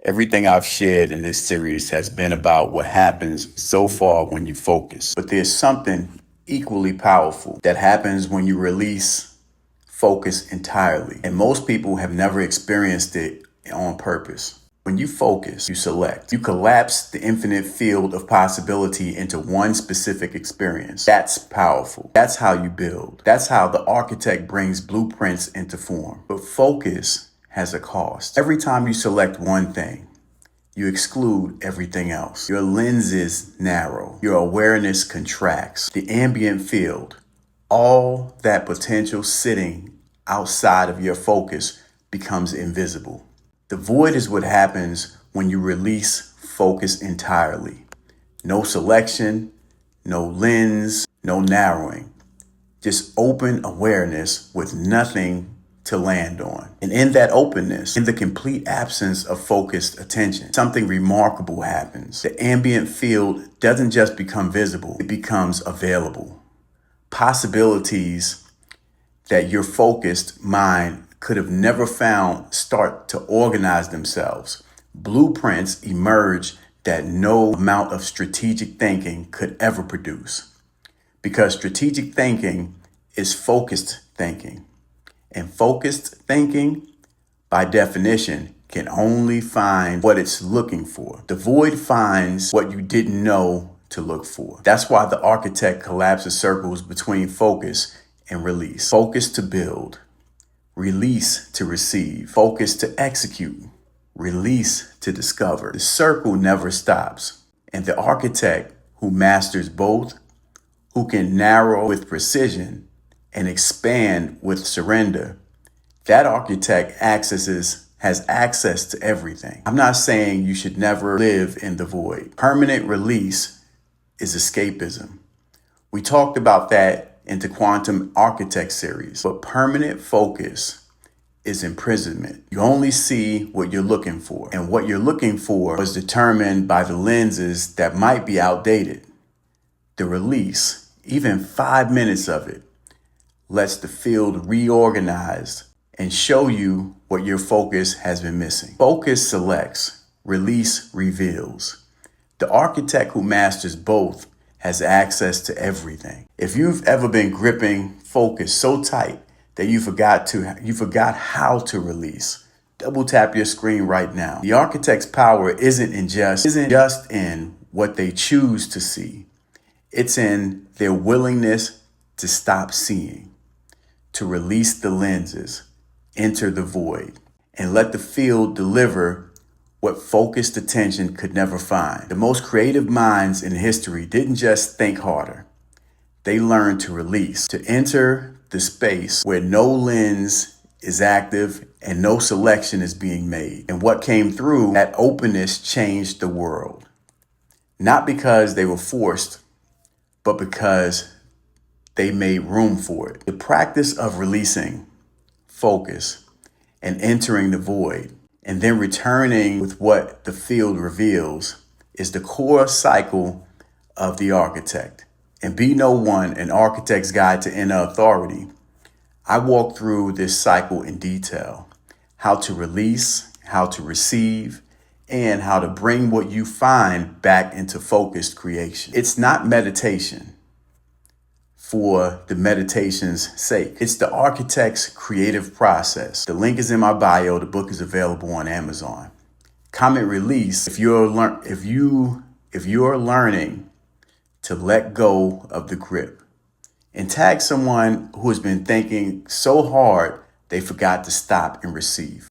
Everything I've shared in this series has been about what happens so far when you focus. But there's something equally powerful that happens when you release focus entirely. And most people have never experienced it on purpose. When you focus, you select. You collapse the infinite field of possibility into one specific experience. That's powerful. That's how you build. That's how the architect brings blueprints into form. But focus has a cost. Every time you select one thing, you exclude everything else. Your lenses narrow. Your awareness contracts. The ambient field, all that potential sitting outside of your focus becomes invisible. The void is what happens when you release focus entirely. No selection, no lens, no narrowing. Just open awareness with nothing to land on. And in that openness, in the complete absence of focused attention, something remarkable happens. The ambient field doesn't just become visible, it becomes available. Possibilities that your focused mind could have never found start to organize themselves. Blueprints emerge that no amount of strategic thinking could ever produce. Because strategic thinking is focused thinking. And focused thinking, by definition, can only find what it's looking for. The void finds what you didn't know to look for. That's why the architect collapses circles between focus and release. Focus to build, release to receive, focus to execute, release to discover. The circle never stops. And the architect who masters both, who can narrow with precision and expand with surrender, that architect has access to everything. I'm not saying you should never live in the void. Permanent release is escapism. We talked about that in the Quantum Architect series, but permanent focus is imprisonment. You only see what you're looking for, and what you're looking for was determined by the lenses that might be outdated. The release, even 5 minutes of it, lets the field reorganize and show you what your focus has been missing. Focus selects, release reveals. The architect who masters both has access to everything. If you've ever been gripping focus so tight that you forgot how to release, double tap your screen right now. The architect's power isn't just in what they choose to see. It's in their willingness to stop seeing, to release the lenses, enter the void, and let the field deliver what focused attention could never find. The most creative minds in history didn't just think harder. They learned to release, to enter the space where no lens is active and no selection is being made. And what came through that openness changed the world. Not because they were forced, but because they made room for it. The practice of releasing, focus, and entering the void, and then returning with what the field reveals, is the core cycle of the architect. In Be No One, An Architect's Guide to Inner Authority, I walk through this cycle in detail. How to release, how to receive, and how to bring what you find back into focused creation. It's not meditation for the meditation's sake. It's the architect's creative process. The link is in my bio. The book is available on Amazon. Comment release if you're learning to let go of the grip. And tag someone who has been thinking so hard they forgot to stop and receive.